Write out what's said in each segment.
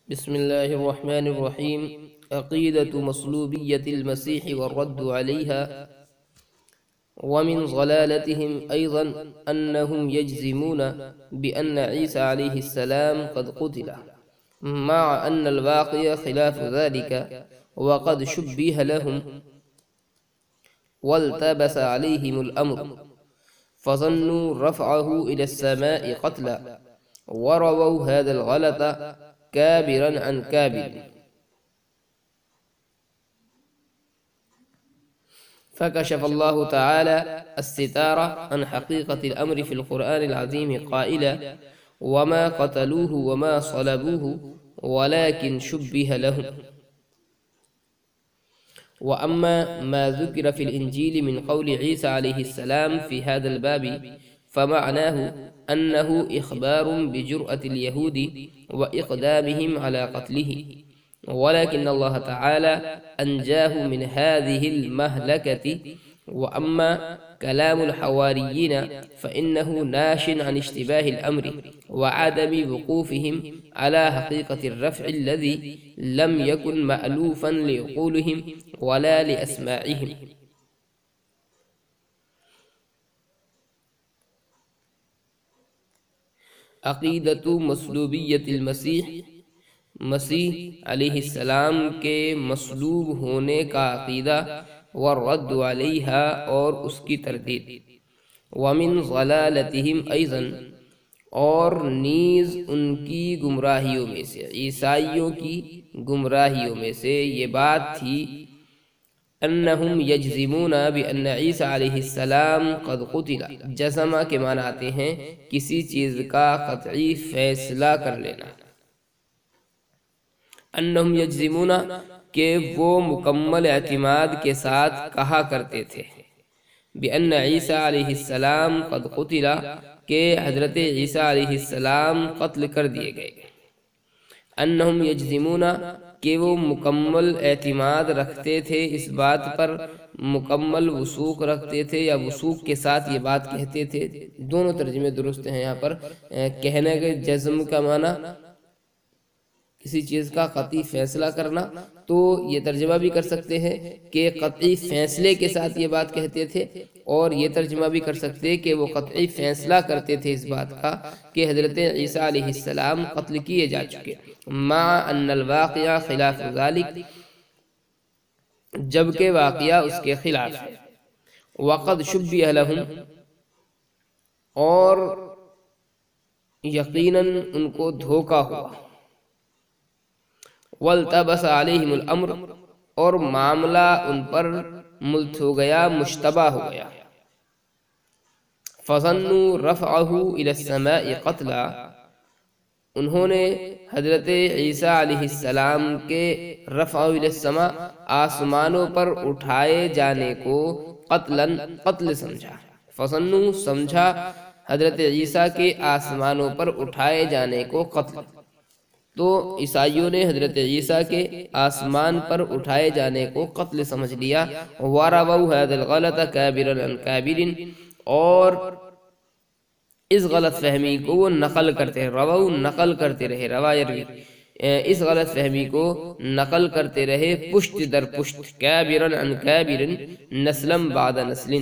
بسم الله الرحمن الرحيم. عقيدة مصلوبية المسيح والرد عليها. ومن ضلالتهم أيضا أنهم يجزمون بأن عيسى عليه السلام قد قتل، مع أن الواقع خلاف ذلك، وقد شبه لهم والتبس عليهم الأمر فظنوا رفعه إلى السماء قتلا، ورووا هذا الغلط كابرا عن كابر. فكشف الله تعالى الستار عن حقيقة الأمر في القرآن العظيم قائلا: وما قتلوه وما صلبوه ولكن شبه لهم. وأما ما ذكر في الإنجيل من قول عيسى عليه السلام في هذا الباب فمعناه أنه إخبار بجرأة اليهود وإقدامهم على قتله، ولكن الله تعالى أنجاه من هذه المهلكة. وأما كلام الحواريين فإنه ناش عن اشتباه الأمر وعدم وقوفهم على حقيقة الرفع الذي لم يكن مألوفا لعقولهم ولا لأسماعهم. عقیدت مصلوبیت المسیح، مسیح علیہ السلام کے مصلوب ہونے کا عقیدہ، والرد علیہا اور اس کی تردید، ومن ضلالتہم ایضا اور نیز ان کی گمراہیوں میں سے، عیسائیوں کی گمراہیوں میں سے یہ بات تھی، انہم یجزمون بان عیسیٰ علیہ السلام قد قتل، جزمہ کے معنی آتے ہیں کسی چیز کا قطعی فیصلہ کر لینا، انہم یجزمون کہ وہ مکمل اعتماد کے ساتھ کہا کرتے تھے، بان عیسیٰ علیہ السلام قد قتل کہ حضرت عیسیٰ علیہ السلام قتل کر دیے گئے، انہم یجزمون کہ وہ مکمل اعتماد رکھتے تھے اس بات پر، مکمل وثوق رکھتے تھے یا وثوق کے ساتھ یہ بات کہتے تھے۔ دونوں ترجمے درست ہیں یہاں پر۔ کہنے کے جزم کا معنی کسی چیز کا قطعی فیصلہ کرنا، تو یہ ترجمہ بھی کر سکتے ہیں کہ قطعی فیصلے کے ساتھ یہ بات کہتے تھے، اور یہ ترجمہ بھی کر سکتے ہیں کہ وہ قطعی فیصلہ کرتے تھے اس بات کا کہ حضرت عیسیٰ علیہ السلام قتل کیے جا چکے، مع ان الواقع خلاف ذلك، جبکہ واقعہ اس کے خلاف ہے، وقد شبہ لہم اور یقیناً ان کو دھوکہ ہوا، والتبس علیہم الامر اور معاملہ ان پر ملت ہو گیا، مشتبہ ہو گیا، فظنوا رفعہ الی السماء قتلا، انہوں نے حضرت عیسیٰ علیہ السلام کے رفع الی السماء آسمانوں پر اٹھائے جانے کو قتل سمجھا، فظنوا سمجھا حضرت عیسیٰ کے آسمانوں پر اٹھائے جانے کو قتل، تو عیسائیوں نے حضرت عیسیٰ کے آسمان پر اٹھائے جانے کو قتل سمجھ لیا، وَرَوَوْا هَذَا الْغَلَطَ كَابِرًا عَنْ كَابِرٍ اور اس غلط فہمی کو وہ نقل کرتے ہیں، روو نقل کرتے رہے، روایروی اس غلط فہمی کو نقل کرتے رہے پشت در پشت، کابرن عن کابرن نسلم بعد نسل،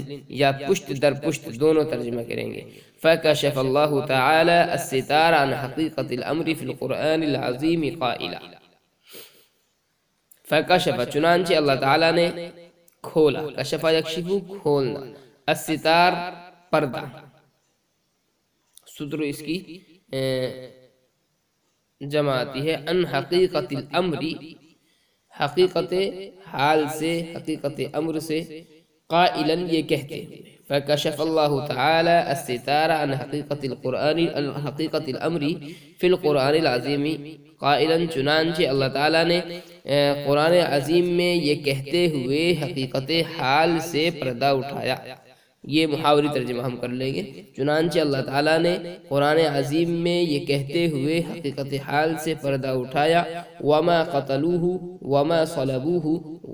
یا پشت در پشت، دونوں ترجمہ کریں گے۔ فکشف اللہ تعالی الستار عن حقیقت الامر فی القرآن العظیم قائلا، فکشف چنانچہ اللہ تعالی نے کھولا، کشف یکشف کھولنا، الستار پردہ، ستر اس کی جمع آتی ہے، ان حقیقت الامر حقیقت حال سے، حقیقت امر سے، قائلا یہ کہتے ہیں، فکشف اللہ تعالی الستار عن حقیقت القرآن حقیقت الامر فی القرآن العظیم قائلا، چنانچہ اللہ تعالی نے قرآن عظیم میں یہ کہتے ہوئے حقیقت حال سے پردہ اٹھایا۔ یہ محاوری ترجمہ ہم کر لیں گے، چنانچہ اللہ تعالیٰ نے قرآن عظیم میں یہ کہتے ہوئے حقیقت حال سے پردہ اٹھایا، وما قتلوہ وما صلبوہ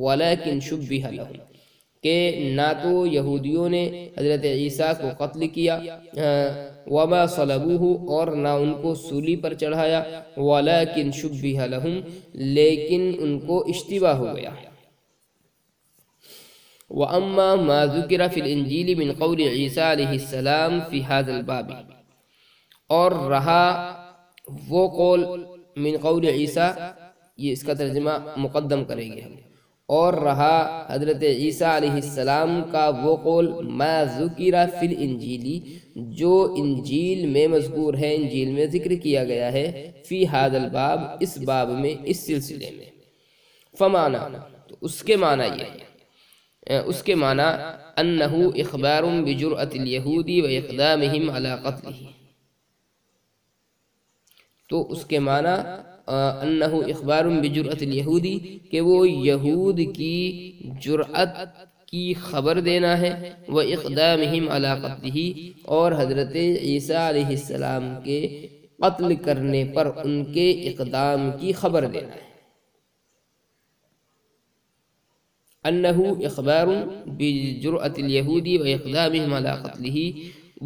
ولکن شبہ لہم، کہ نہ تو یہودیوں نے حضرت عیسیٰ کو قتل کیا، وما صلبوہ، اور نہ ان کو سولی پر چڑھایا، ولیکن شبہ لہم، لیکن ان کو اشتباہ ہو گیا۔ وَأَمَّا مَا ذُكِرَ فِي الْإِنْجِيلِ مِنْ قَوْلِ عِيسَىٰ علیہ السلام فی هذا الباب، اور رہا وہ قول من قول عیسیٰ، یہ اس کا ترجمہ مقدم کریں گے ہم، اور رہا حضرت عیسیٰ علیہ السلام کا وہ قول ما ذکر فی الانجیلی، جو انجیل میں مذکور ہے، انجیل میں ذکر کیا گیا ہے، فی هذا الباب، اس باب میں، اس سلسلے میں۔ فمانا، تو اس کے معنی یہ ہے، اس کے معنی انہو اخبار بجرأت الیہود و اقدامہم علی قتلہ، تو اس کے معنی انہو اخبار بجرأت الیہودی، کہ وہ یہود کی جرأت کی خبر دینا ہے، و اقدامہم علی قتلہ، اور حضرت عیسیٰ علیہ السلام کے قتل کرنے پر ان کے اقدام کی خبر دینا ہے۔ انہو اخبار بجرأت الیہودی و اقدامہم علی قتلہ،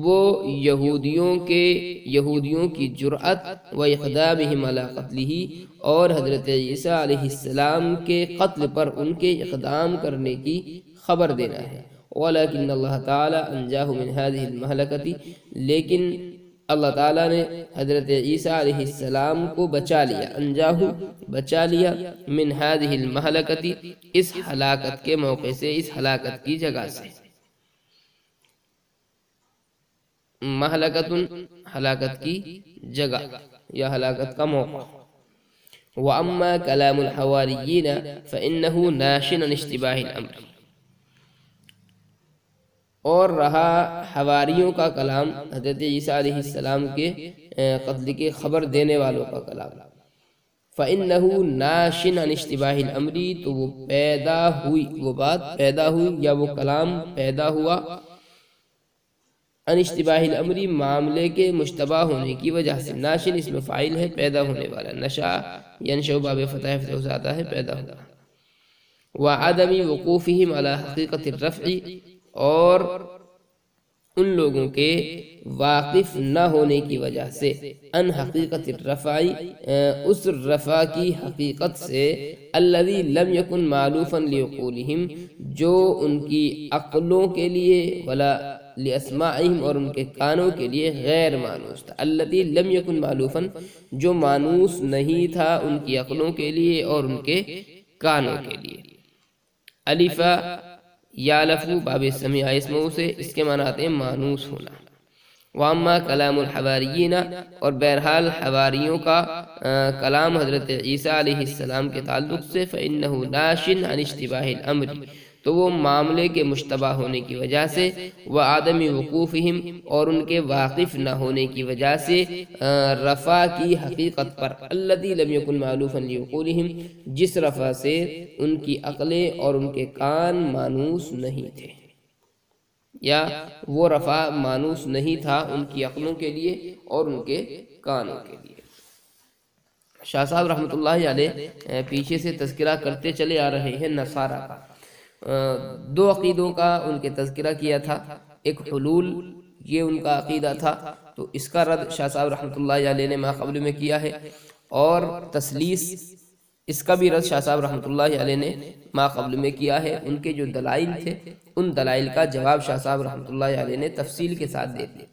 وہ یہودیوں کی جرأت و اقدامہم علی قتلہ، اور حضرت عیسیٰ علیہ السلام کے قتل پر ان کے اقدام کرنے کی خبر دینا ہے۔ ولیکن اللہ تعالی انجاہ من هذه المہلکۃ، لیکن اللہ تعالیٰ نے حضرت عیسیٰ علیہ السلام کو بچا لیا، انجاہ بچا لیا، من هذه المہلکۃ، اس ہلاکت کے موقع سے، اس ہلاکت کی جگہ سے۔ مہلکۃ، ہلاکت کی جگہ یا ہلاکت کا موقع۔ وَأَمَّا كَلَامُ الْحَوَارِيِّينَ فَإِنَّهُ نَاشٍ عَنِ اشْتِبَاهِ الْأَمْرِ، اور رہا حواریوں کا کلام، حضرت عیسیٰ علیہ السلام کے قتل کے خبر دینے والوں کا کلام، فَإِنَّهُ نَاشٍ عَنِ اشْتِبَاهِ الْأَمْرِ، تو وہ پیدا ہوئی، وہ بات پیدا ہوئی یا وہ کلام پیدا ہوا، ان اشتباہ الامری، معاملے کے مشتبہ ہونے کی وجہ سے۔ ناشن اس میں فاعل ہے، پیدا ہونے والا، نشا ینشأ باب فتح فتح سے آتا ہے، پیدا ہونا۔ وعدم وقوفہم علی حقیقت الرفع، اور ان لوگوں کے واقف نہ ہونے کی وجہ سے، ان حقیقت الرفع، اس رفع کی حقیقت سے، الذی لم یکن معلوفا لعقولہم، جو ان کی عقلوں کے لیے، ولا لاسماعہم، اور ان کے کانوں کے لیے غیر مانوس تھا۔ الذی لم یکن معلوفا، جو مانوس نہیں تھا ان کی عقلوں کے لیے اور ان کے کانوں کے لیے۔ الفا یالفو باب سمیع اسمہ سے، اس کے معنی آتے ہیں مانوس ہونا۔ واما کلام الحواریین، اور بہرحال حواریوں کا کلام حضرت عیسیٰ علیہ السلام کے تعلق سے، فإنہ ناش عن اشتباہ الامر، تو وہ معاملے کے مشتبہ ہونے کی وجہ سے، وعدم وقوفہم، اور ان کے واقف نہ ہونے کی وجہ سے، رفع کی حقیقت پر، الذی لم یکن معلوفا لعقولہم، جس رفع سے ان کی عقلیں اور ان کے کان مانوس نہیں تھے، یا وہ رفع مانوس نہیں تھا ان کی عقلوں کے لیے اور ان کے کانوں کے لیے۔ شاہ صاحب رحمۃ اللہ علیہ پیچھے سے تذکرہ کرتے چلے آ رہے ہیں نصارہ کا۔ دو عقیدوں کا ان کے تذکرہ کیا تھا، ایک حلول، یہ ان کا عقیدہ تھا، تو اس کا رد شاہ صاحب رحمۃ اللہ علیہ نے ما قبل میں کیا ہے، اور تثلیث، اس کا بھی رد شاہ صاحب رحمۃ اللہ علیہ نے ما قبل میں کیا ہے۔ ان کے جو دلائل تھے، ان دلائل کا جواب شاہ صاحب رحمۃ اللہ علیہ نے تفصیل کے ساتھ دے دیا۔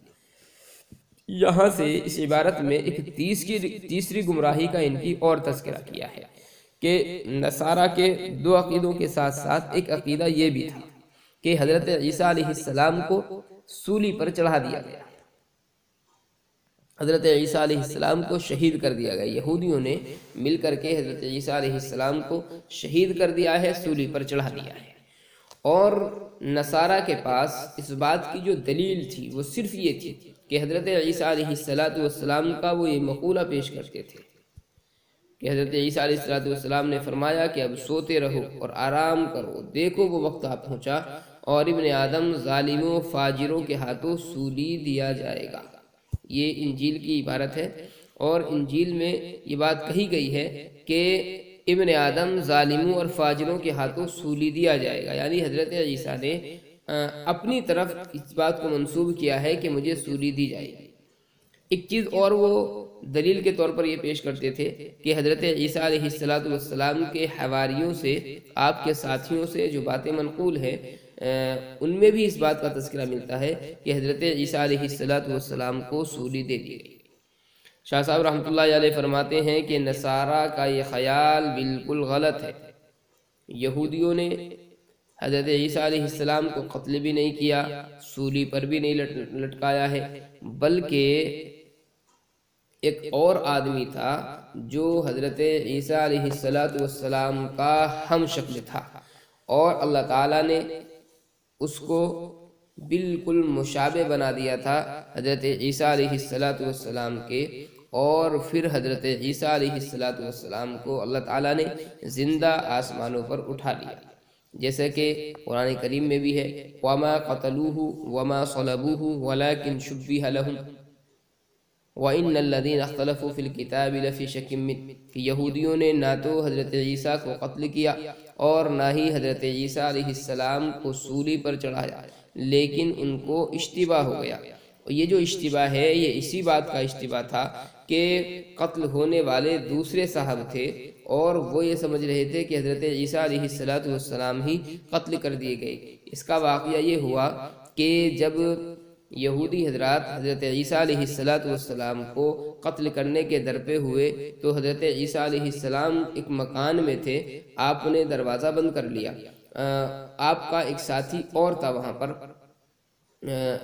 یہاں سے اس عبارت میں ایک تیسری گمراہی کا ان کی اور تذکرہ کیا ہے کہ نصارہ کے دو عقیدوں کے ساتھ ساتھ ایک عقیدہ یہ بھی تھا کہ حضرت عیسیٰ علیہ السلام کو سولی پر چڑھا دیا گیا، حضرت عیسیٰ علیہ السلام کو شہید کر دیا گیا، یہودیوں نے مل کر کے حضرت عیسیٰ علیہ السلام کو شہید کر دیا ہے، سولی پر چڑھا دیا ہے۔ اور نصارہ کے پاس اس بات کی جو دلیل تھی وہ صرف یہ تھی کہ حضرت عیسیٰ علیہ السلام کا وہ یہ مقولہ پیش کرتے تھے کہ حضرت عیسیٰ علیہ السلام نے فرمایا کہ اب سوتے رہو اور آرام کرو، دیکھو وہ وقت آ پہنچا اور ابن آدم ظالموں فاجروں کے ہاتھوں سولی دیا جائے گا۔ یہ انجیل کی عبارت ہے، اور انجیل میں یہ بات کہی گئی ہے کہ ابن آدم ظالموں اور فاجروں کے ہاتھوں سولی دیا جائے گا، یعنی حضرت عیسیٰ نے اپنی طرف اس بات کو منسوب کیا ہے کہ مجھے سولی دی جائے گی۔ ایک چیز اور وہ دلیل کے طور پر یہ پیش کرتے تھے کہ حضرت عیسیٰ علیہ السلام کے حواریوں سے، آپ کے ساتھیوں سے جو باتیں منقول ہیں ان میں بھی اس بات کا تذکرہ ملتا ہے کہ حضرت عیسیٰ علیہ السلام کو سولی دے دی گئی۔ شاہ صاحب رحمۃ اللہ علیہ فرماتے ہیں کہ نصارہ کا یہ خیال بالکل غلط ہے۔ یہودیوں نے حضرت عیسیٰ علیہ السلام کو قتل بھی نہیں کیا، سولی پر بھی نہیں لٹکایا ہے، بلکہ ایک اور آدمی تھا جو حضرت عیسیٰ علیہ السلام کا ہم شکل تھا، اور اللہ تعالیٰ نے اس کو بالکل مشابہ بنا دیا تھا حضرت عیسیٰ علیہ السلام کے، اور پھر حضرت عیسیٰ علیہ السلام کو اللہ تعالیٰ نے زندہ آسمانوں پر اٹھا لیا، جیسے کہ قرآن کریم میں بھی ہے وَمَا قَتَلُوهُ وَمَا صَلَبُوهُ وَلَكِنْ شُبِّهَ لَهُمْ وَإِنَّ الَّذِينَ اخْتَلَفُوا فِي الْكِتَابِ لَفِي شَكٍّ مِّنْهُ، کہ یہودیوں نے نہ تو حضرت عیسیٰ کو قتل کیا اور نہ ہی حضرت عیسیٰ علیہ السلام کو سولی پر چڑھایا، لیکن ان کو اشتباہ ہو گیا، اور یہ جو اشتباہ ہے یہ اسی بات کا اشتباہ تھا کہ قتل ہونے والے دوسرے صاحب تھے، اور وہ یہ سمجھ رہے تھے کہ حضرت عیسیٰ علیہ السلام ہی قتل کر دیے گئے۔ اس کا واقعہ یہ ہوا کہ جب یہودی حضرات حضرت عیسیٰ علیہ السلام کو قتل کرنے کے درپے ہوئے تو حضرت عیسیٰ علیہ السلام ایک مکان میں تھے، آپ نے دروازہ بند کر لیا، آپ کا ایک ساتھی اور تھا وہاں پر،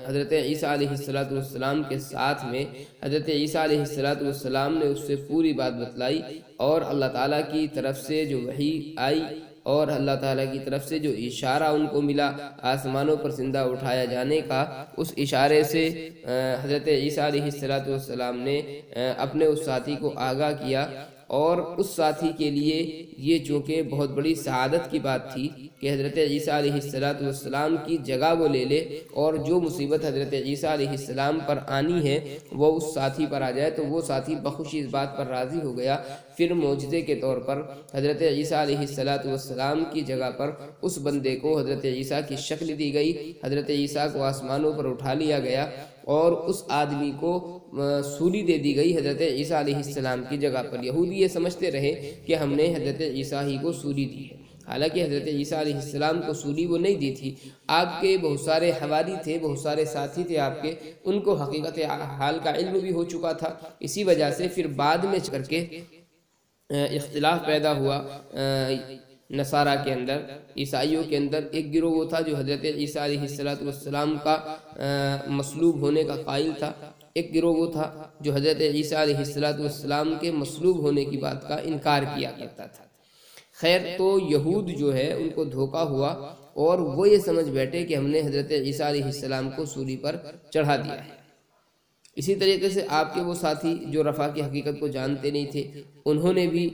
حضرت عیسیٰ علیہ السلام کے ساتھ میں حضرت عیسیٰ علیہ السلام نے اس سے پوری بات بتلائی، اور اللہ تعالیٰ کی طرف سے جو وحی آئی اور اللہ تعالیٰ کی طرف سے جو اشارہ ان کو ملا آسمانوں پر زندہ اٹھایا جانے کا، اس اشارے سے حضرت عیسیٰ علیہ السلام نے اپنے اس ساتھی کو آگاہ کیا، اور اس ساتھی کے لیے یہ چونکہ بہت بڑی سعادت کی بات تھی کہ حضرت عیسیٰ علیہ السلام کی جگہ وہ لے لے، اور جو مصیبت حضرت عیسیٰ علیہ السلام پر آنی ہے وہ اس ساتھی پر آ جائے، تو وہ ساتھی بخوشی اس بات پر راضی ہو گیا۔ پھر معجزے کے طور پر حضرت عیسیٰ علیہ السلام کی جگہ پر اس بندے کو حضرت عیسیٰ کی شکل دی گئی، حضرت عیسیٰ کو آسمانوں پر اٹھا لیا گیا، اور اس آدمی کو سولی دے دی گئی حضرت عیسیٰ علیہ السلام کی جگہ پر۔ یہودی یہ سمجھتے رہے کہ ہم نے حضرت عیسیٰ ہی کو سولی دی ہے، حالانکہ حضرت عیسیٰ علیہ السلام کو سولی وہ نہیں دی تھی۔ آپ کے بہت سارے حواری تھے، بہت سارے ساتھی تھے آپ کے، ان کو حقیقت حال کا علم بھی ہو چکا تھا، اسی وجہ سے پھر بعد میں کر کے اختلاف پیدا ہوا نصارہ کے اندر، عیسائیوں کے اندر۔ ایک گروہ وہ تھا جو حضرت عیسیٰ علیہ السلام کا مصلوب ہونے کا قائل تھا، ایک گروہ وہ تھا جو حضرت عیسیٰ علیہ السلام کے مصلوب ہونے کی بات کا انکار کیا کرتا تھا۔ خیر، تو یہود جو ہے ان کو دھوکہ ہوا، اور وہ یہ سمجھ بیٹھے کہ ہم نے حضرت عیسیٰ علیہ السلام کو سولی پر چڑھا دیا ہے۔ اسی طریقے سے آپ کے وہ ساتھی جو رفع کی حقیقت کو جانتے نہیں تھے، انہوں نے بھی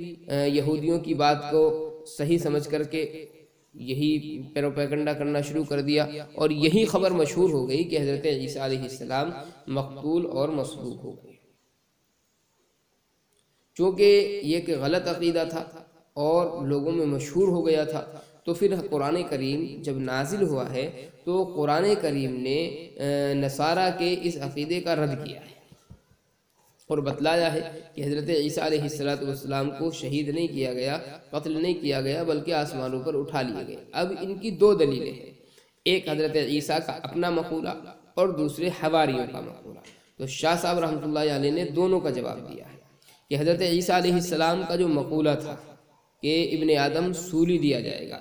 یہودیوں کی بات کو صحیح سمجھ کر کے یہی پیروپیگنڈا کرنا شروع کر دیا، اور یہی خبر مشہور ہو گئی کہ حضرت عیسیٰ علیہ السلام مقتول اور مصلوب ہو گئے۔ چونکہ یہ کہ غلط عقیدہ تھا اور لوگوں میں مشہور ہو گیا تھا، تو پھر قرآن کریم جب نازل ہوا ہے تو قرآن کریم نے نصارہ کے اس عقیدے کا رد کیا ہے، اور بتلایا ہے کہ حضرت عیسیٰ علیہ السلام کو شہید نہیں کیا گیا، قتل نہیں کیا گیا، بلکہ آسمانوں پر اٹھا لیے گئے۔ اب ان کی دو دلیلیں ہیں، ایک حضرت عیسیٰ کا اپنا مقولہ اور دوسرے حواریوں کا مقولہ۔ تو شاہ صاحب رحمۃ اللہ علیہ نے دونوں کا جواب دیا ہے کہ حضرت عیسیٰ علیہ السلام کا جو مقولہ تھا کہ ابن آدم سولی دیا جائے گا،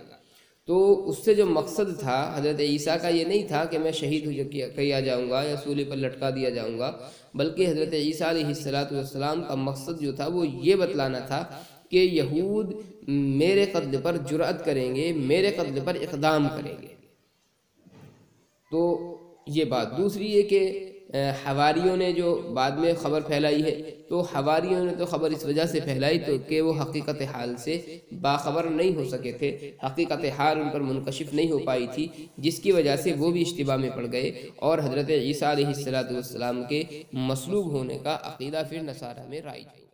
تو اس سے جو مقصد تھا حضرت عیسیٰ کا یہ نہیں تھا کہ میں شہید کیا جاؤں گا یا سولی پر لٹکا دیا جاؤں گا، بلکہ حضرت عیسیٰ علیہ السلام کا مقصد جو تھا وہ یہ بتلانا تھا کہ یہود میرے قتل پر جرأت کریں گے، میرے قتل پر اقدام کریں گے۔ تو یہ بات دوسری ہے کہ حواریوں نے جو بعد میں خبر پھیلائی ہے، تو حواریوں نے تو خبر اس وجہ سے پھیلائی تو کہ وہ حقیقت حال سے باخبر نہیں ہو سکے تھے، حقیقت حال ان پر منکشف نہیں ہو پائی تھی، جس کی وجہ سے وہ بھی اشتباہ میں پڑ گئے، اور حضرت عیسیٰ علیہ السلام کے مصلوب ہونے کا عقیدہ پھر نصارہ میں رائج ہوا۔